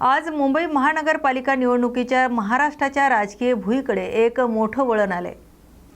आज मुंबई महानगरपालिका निवडणुकीच्या महाराष्ट्राच्या राजकीय भुईकडे एक मोठं वळण आले।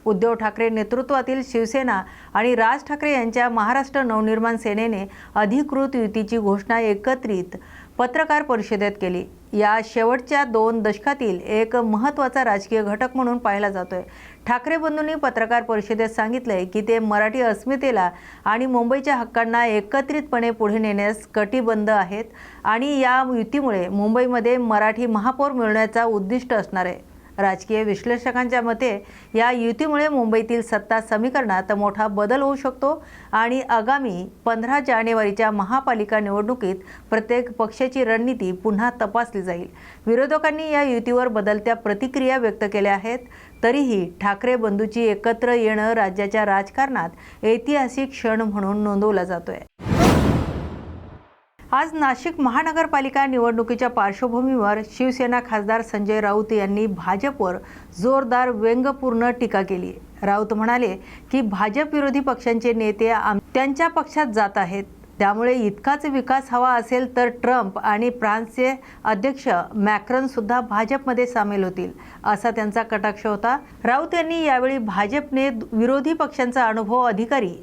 उद्धव ठाकरे नेतृत्वातील शिवसेना आणि राज ठाकरे यांच्या महाराष्ट्र नवनिर्माण सेनेने अधिकृत युतीची घोषणा एकत्रित पत्रकार परिषदेत केली। या शेवटच्या 2 दशकातील एक महत्त्वाचा राजकीय घटक म्हणून पाहिला जातोय। ठाकरे बंधूंनी पत्रकार परिषदेत सांगितले की ते मराठी अस्मितेला आणि मुंबईच्या हक्कांना एकत्रितपणे पुढे नेण्यास कटिबद्ध आहेत आणि या युतीमुळे मुंबईमध्ये मराठी महापौर मिळवण्याचा उद्दिष्ट असणार आहे। राजकीय विश्लेषकांच्या मते या युतीमुळे मुंबईतील सत्ता समीकरणात मोठा बदल होऊ शकतो आणि आगामी 15 जानेवारीच्या महापालिका निवडणुकीत प्रत्येक पक्षाची रणनीती पुन्हा तपासली जाईल। विरोधकांनी या युतीवर बदलत्या प्रतिक्रिया व्यक्त केल्या आहेत, तरीही ठाकरे बंधूंची एकत्र येणं राज्याच्या राजकारणात ऐतिहासिक क्षण म्हणून नोंदवला जातोय। आज नाशिक महानगरपालिका निवडणुकीच्या पार्श्वभूमीवर शिवसेना खासदार संजय राऊत यांनी भाजपवर जोरदार व्यंगपूर्ण टीका केली। राऊत म्हणाले की भाजप विरोधी पक्षांचे नेते त्यांच्या पक्षात जात आहेत, त्यामुळे इतकाच विकास हवा असेल तर ट्रम्प आणि फ्रान्सचे अध्यक्ष मॅक्रॉन सुद्धा भाजपमध्ये सामील होतील, असा त्यांचा कटाक्ष होता। राऊत यांनी यावेळी भाजपने विरोधी पक्षांचा अनुभव अधिकारी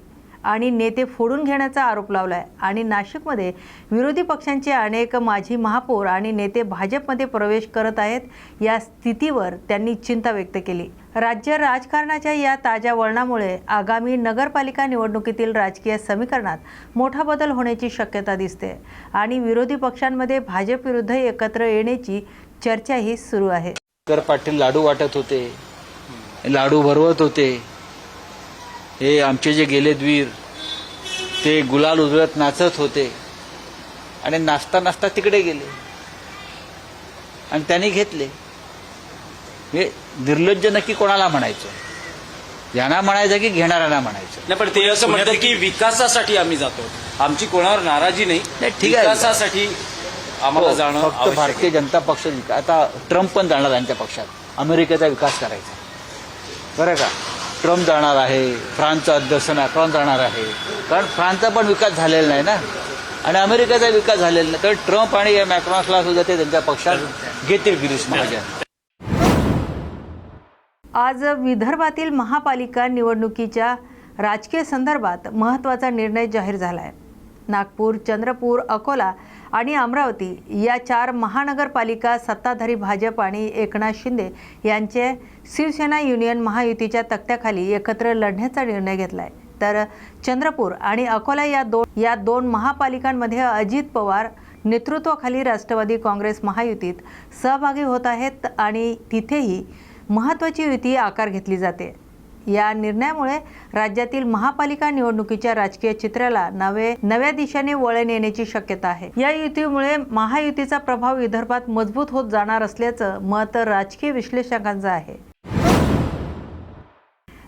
आणि नेते फोडून घेण्याचा आरोप लावलाय आणि नाशिकमध्ये विरोधी पक्षांचे अनेक माजी महापौर आणि नेते भाजपमध्ये प्रवेश करत आहेत, या स्थितीवर त्यांनी चिंता व्यक्त केली। राज्य राजकारणाच्या या ताज्या वळणामुळे आगामी नगरपालिका निवडणुकीतील राजकीय समीकरणात मोठा बदल होण्याची शक्यता दिसते आणि विरोधी पक्षांमध्ये भाजप विरुद्ध एकत्र येण्याची चर्चाही सुरू आहे। पाटील लाडू वाटत होते, लाडू भरवत होते, हे आमचे जे गेलेत वीर ते गुलाल उधळत नाचत होते आणि नाचता नाचता तिकडे गेले आणि त्यांनी घेतले। हे निर्लज्ज नक्की कोणाला म्हणायचं? ज्यांना म्हणायचं की घेणाऱ्यांना म्हणायचं? नाही, पण ते असं म्हणतात की विकासासाठी आम्ही जातो, आमची कोणावर नाराजी नाही, ठीक आहे, विकासासाठी आम्हाला जाणं फक्त भारतीय जनता पक्ष। आता ट्रम्प पण जाणार त्यांच्या पक्षात, अमेरिकेचा विकास करायचा, बरं का? ट्रम्प जाणार आहे, फ्रान्सचा अध्यक्ष मॅक्रॉन जाणार आहे, कारण फ्रान्सचा पण विकास झालेला नाही ना आणि अमेरिकेचा विकास झालेला नाही, तर ट्रम्प आणि या मॅक्रॉनला सुद्धा ते त्यांच्या पक्षात घेतील गिरीश महाजन। आज विदर्भातील महापालिका निवडणुकीच्या राजकीय संदर्भात महत्त्वाचा निर्णय जाहीर झाला आहे। नागपूर, चंद्रपूर, अकोला आणि अमरावती या 4 महानगरपालिका सत्ताधारी भाजप आणि एकनाथ शिंदे यांचे शिवसेना युनियन महायुतीच्या तक्त्याखाली एकत्र लढण्याचा निर्णय घेतलाय, तर चंद्रपूर आणि अकोला या दोन महापालिकांमध्ये अजित पवार नेतृत्वाखाली राष्ट्रवादी काँग्रेस महायुतीत सहभागी होत आहेत आणि तिथेही महत्त्वाची युती आकार घेतली जाते। या निर्णयामुळे राज्यातील महापालिका निवडणुकीच्या राजकीय चित्राला नव्या दिशेने वळण येण्याची शक्यता आहे। या युतीमुळे महायुतीचा प्रभाव विदर्भात मजबूत होत जाणार असल्याचं मत राजकीय विश्लेषकांचं आहे।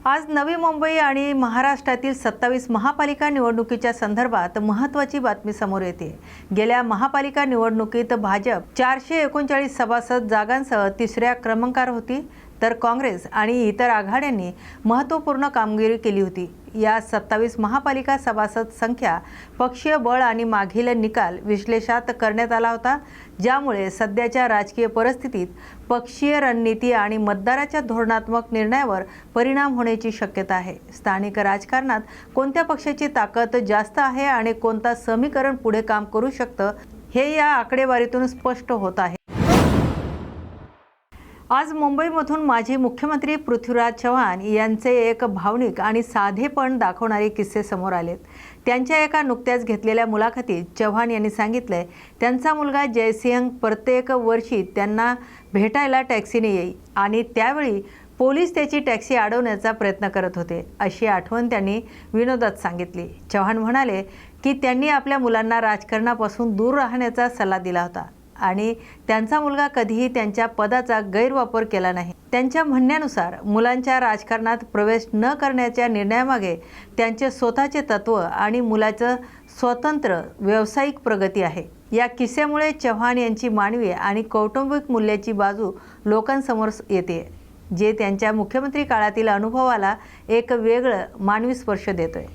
आज नवी मुंबई आणि महाराष्ट्रातील 27 महापालिका निवडणुकीच्या संदर्भात महत्त्वाची बातमी समोर येते। गेल्या महापालिका निवडणुकीत भाजप 439 सभासद जागांसह 3ऱ्या क्रमांकावर होती, तर काँग्रेस आणि इतर आघाड्यांनी महत्त्वपूर्ण कामगिरी केली होती। या 27 महापालिका सभासद संख्या पक्षीय बळ आणि मागील निकाल विश्लेषणात करण्यात आला होता, ज्यामुळे सध्याच्या राजकीय परिस्थितीत पक्षीय रणनीती आणि मतदाराच्या धोरणात्मक निर्णयावर परिणाम होण्याची शक्यता आहे। स्थानिक राजकारणात कोणत्या पक्षाची ताकद जास्त आहे आणि कोणता समीकरण पुढे काम करू शकतं हे या आकडेवारीतून स्पष्ट होत आहे। आज मुंबईमधून माजी मुख्यमंत्री पृथ्वीराज चव्हाण यांचे एक भावनिक आणि साधेपण दाखवणारे किस्से समोर आलेत। त्यांच्या एका नुकत्याच घेतलेल्या मुलाखतीत चव्हाण यांनी सांगितलंय, त्यांचा मुलगा जयसिंह प्रत्येक वर्षी त्यांना भेटायला टॅक्सीने येई आणि त्यावेळी पोलीस त्याची टॅक्सी अडवण्याचा प्रयत्न करत होते, अशी आठवण त्यांनी विनोदात सांगितली। चव्हाण म्हणाले की त्यांनी आपल्या मुलांना राजकारणापासून दूर राहण्याचा सल्ला दिला होता आणि त्यांचा मुलगा कधीही त्यांच्या पदाचा गैरवापर केला नाही। त्यांच्या म्हणण्यानुसार मुलांच्या राजकारणात प्रवेश न करण्याच्या निर्णयामागे त्यांचे स्वतःचे तत्व आणि मुलाचं स्वतंत्र व्यावसायिक प्रगती आहे। या किस्स्यामुळे चव्हाण यांची मानवी आणि कौटुंबिक मूल्याची बाजू लोकांसमोर येते, जे त्यांच्या मुख्यमंत्री काळातील अनुभवाला एक वेगळं मानवी स्पर्श देतोय।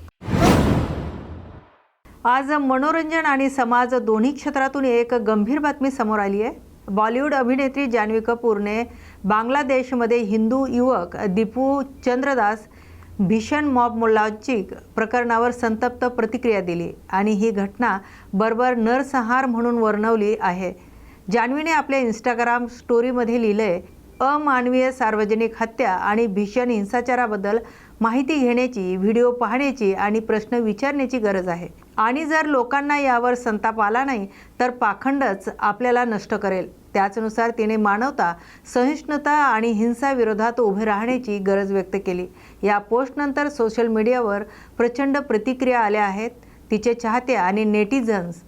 आज मनोरंजन आणि समाज दोन्ही क्षेत्रातून एक गंभीर बातमी समोर आली आहे. बॉलिवूड अभिनेत्री जान्हवी कपूरने बांगलादेशमध्ये हिंदू युवक दीपू चंद्रदास भीषण मॉब लॉन्चिंग प्रकरणावर संतप्त प्रतिक्रिया दिली आणि ही घटना बर्बर नरसंहार म्हणून वर्णवली आहे. जान्हवीने आपल्या इंस्टाग्राम स्टोरीमध्ये लिहिलंय, अमानवीय सार्वजनिक हत्या आणि भीषण हिंसाचाराबद्दल माहिती घेण्याची, व्हिडिओ पाहण्याची आणि प्रश्न विचारण्याची गरज आहे. आणि जर लोकांना यावर संताप आला नाही तर पाखंडच आपल्याला नष्ट करेल. त्याचनुसार तिने मानवता, सहिष्णुता आणि हिंसा विरोधात उभे राहण्याची गरज व्यक्त केली. या पोस्टनंतर सोशल मीडियावर प्रचंड प्रतिक्रिया आल्या आहेत. तिचे चाहते आणि नेटिझन्स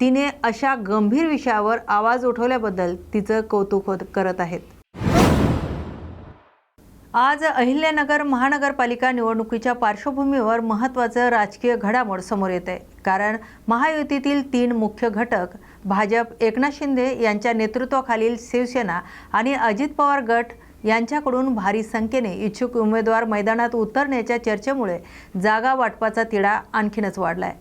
तिने अशा गंभीर विषयावर आवाज उठवल्याबद्दल तिचं कौतुक करत आहेत. आज अहिल्यानगर महानगरपालिका निवडणुकीच्या पार्श्वभूमीवर महत्त्वाचं राजकीय घडामोड समोर येते. कारण महायुतीतील 3 मुख्य घटक भाजप, एकनाथ शिंदे यांच्या नेतृत्वाखालील शिवसेना आणि अजित पवार गट यांच्याकडून भारी संख्येने इच्छुक उमेदवार मैदानात उतरण्याच्या चर्चेमुळे जागा वाटपाचा तिढा आणखीनच वाढलाय.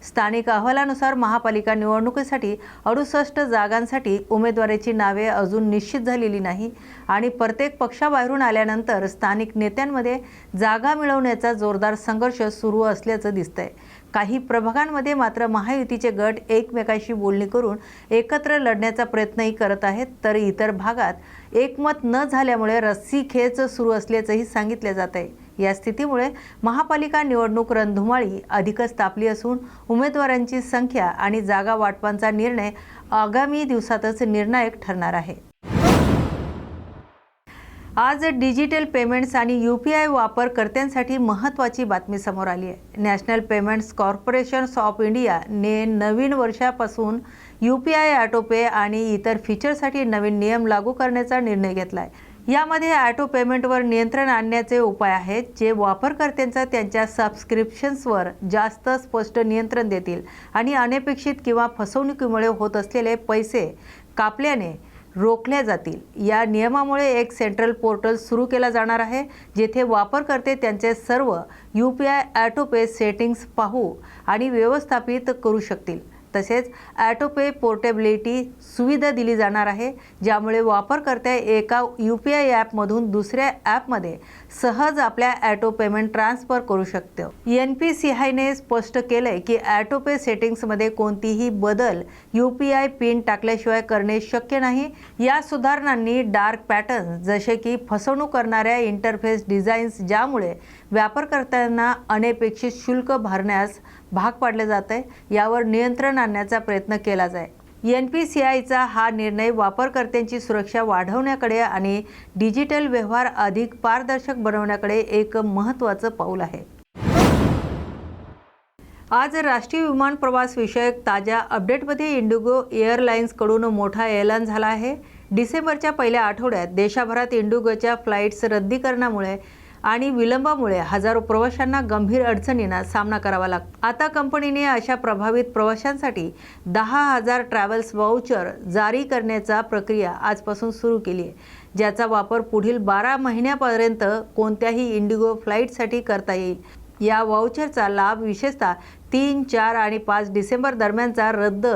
स्थानिक अहवालानुसार महापालिका निवडणुकीसाठी 68 जागांसाठी उमेदवाराची नावे अजून निश्चित झालेली नाही आणि प्रत्येक पक्षाबाहेरून आल्यानंतर स्थानिक नेत्यांमध्ये जागा मिळवण्याचा जोरदार संघर्ष सुरू असल्याचं दिसतंय. काही प्रभागांमध्ये मात्र महायुतीचे गट एकमेकांशी बोलणी करून एकत्र लढण्याचा प्रयत्नही करत आहेत, तर इतर भागात एकमत न झाल्यामुळे रस्सीखेच सुरू असल्याचंही सांगितले जात आहे. या स्थितीमुळे महापालिका निवडणूक रणधुमाळी अधिकच तापली असून उमेदवारांची संख्या आणि जागा वाटपांचा निर्णय आगामी दिवसातच निर्णायक ठरणार आहे. आज डिजिटल पेमेंट्स आणि UPI वापरकर्त्यांसाठी महत्त्वाची बातमी समोर आली आहे. नॅशनल पेमेंट्स कॉर्पोरेशन ऑफ इंडियाने नवीन वर्षापासून UPI ऑटोपे आणि इतर फीचरसाठी नवीन नियम लागू करण्याचा निर्णय घेतला आहे. यामध्ये ऑटो पेमेंटवर नियंत्रण आणण्याचे उपाय आहेत, जे वापरकर्त्यांचा त्यांच्या सबस्क्रिप्शन्सवर जास्त स्पष्ट नियंत्रण देतील आणि अनपेक्षित किंवा फसवणुकीमुळे होत असलेले पैसे कापल्याने रोखल्या जातील. या नियमामुळे एक सेंट्रल पोर्टल सुरू केला जाणार आहे, जेथे वापरकर्ते त्यांचे सर्व UPI ऑटोपे सेटिंग्स पाहू आणि व्यवस्थापित करू शकतील. तसेच ऑटोपे पोर्टेबिलिटी सुविधा दिली जाणार आहे, ज्यामुळे वापरकर्ते एका UPI ॲपमधून दुसऱ्या ॲपमध्ये सहज आपल्या ऑटो पेमेंट ट्रान्सफर करू शकतो. NPCIने स्पष्ट केलंय की ऑटोपे सेटिंग्समध्ये कोणतीही बदल UPI पिन टाकल्याशिवाय करणे शक्य नाही. या सुधारणांनी डार्क पॅटर्न जसे की फसवणूक करणाऱ्या इंटरफेस डिझाईन्स, ज्यामुळे वापरकर्त्यांना अनपेक्षित शुल्क भरण्यास भाग पाडले जाते, यावर नियंत्रण आणण्याचा प्रयत्न केला जाईल. NPCIचा हा निर्णय वापरकर्त्यांची सुरक्षा वाढवण्याकडे आणि डिजिटल व्यवहार अधिक पारदर्शक बनवण्याकडे एक महत्त्वाचं पाऊल आहे. आज राष्ट्रीय विमान प्रवास विषयक ताज्या अपडेटमध्ये इंडिगो एअरलाइन्सकडून मोठा ऐलान झाला आहे. डिसेंबरच्या पहिल्या आठवड्यात देशभरात इंडिगोच्या फ्लाईट्स रद्दीकरणामुळे आणि विलंबामुळे हजारो प्रवाशांना गंभीर अडचणींना सामना करावा लागतो. आता कंपनीने अशा प्रभावित प्रवाशांसाठी 10,000 ट्रॅव्हल्स वाउचर जारी करण्याचा प्रक्रिया आजपासून सुरू केली आहे, ज्याचा वापर पुढील 12 महिन्यापर्यंत कोणत्याही इंडिगो फ्लाईटसाठी करता येईल. या वाउचरचा लाभ विशेषतः 3, 4 आणि 5 डिसेंबर दरम्यानचा रद्द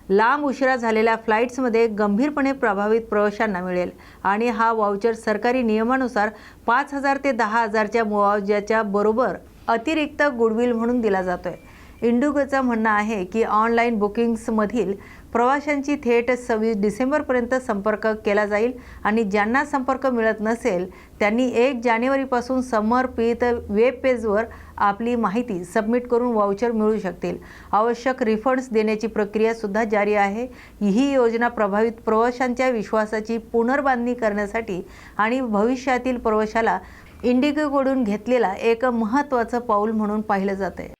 लांब उशिरा झालेल्या फ्लाईट्समध्ये गंभीरपणे प्रभावित प्रवाशांना मिळेल आणि हा वाउचर सरकारी नियमानुसार 5,000 ते 10,000च्या मुआवजाच्या बरोबर अतिरिक्त गुडविल म्हणून दिला जातोय. इंडिगोचं म्हणणं आहे की ऑनलाईन बुकिंग्समधील प्रवाशांची थेट 26 डिसेंबरपर्यंत संपर्क केला जाईल आणि ज्यांना संपर्क मिळत नसेल त्यांनी 1 जानेवारीपासून समर्पित वेब पेजवर आपली माहिती सबमिट करून वाउचर मिळू शकतील. आवश्यक रिफंड्स देण्याची प्रक्रिया सुद्धा जारी आहे. ही योजना प्रभावित प्रवाशांच्या विश्वासाची पुनर्बांधणी करण्यासाठी आणि भविष्यातील प्रवाशाला इंडिगोकडून घेतलेला एक महत्त्वाचं पाऊल म्हणून पाहिलं जाते.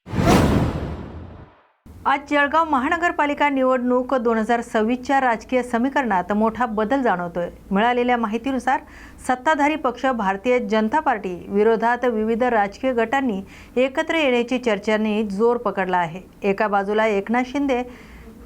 आज जळगाव महानगरपालिका निवडणूक 2026च्या राजकीय समीकरणात मोठा बदल जाणवतोय. मिळालेल्या माहितीनुसार सत्ताधारी पक्ष भारतीय जनता पार्टी विरोधात विविध राजकीय गटांनी एकत्र येण्याची चर्चांनी जोर पकडला आहे. एका बाजूला एकनाथ शिंदे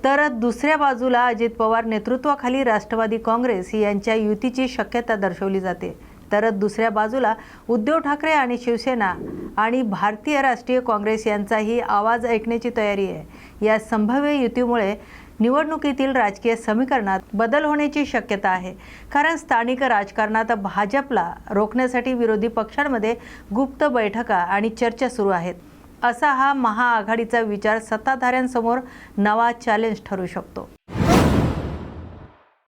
तर दुसऱ्या बाजूला अजित पवार नेतृत्वाखाली राष्ट्रवादी काँग्रेस यांच्या युतीची शक्यता दर्शवली जाते. तर दुसऱ्या बाजूला उद्धव ठाकरे आणि शिवसेना आणि भारतीय राष्ट्रीय काँग्रेस यांचाही आवाज ऐकण्याची तयारी आहे. या संभाव्य युतीमुळे निवडणुकीतील राजकीय समीकरणात बदल होण्याची शक्यता आहे. कारण स्थानिक राजकारणात भाजपला रोखण्यासाठी विरोधी पक्षांमध्ये गुप्त बैठका आणि चर्चा सुरू आहेत. असा हा महाआघाडीचा विचार सत्ताधाऱ्यांसमोर नवा चॅलेंज ठरू शकतो.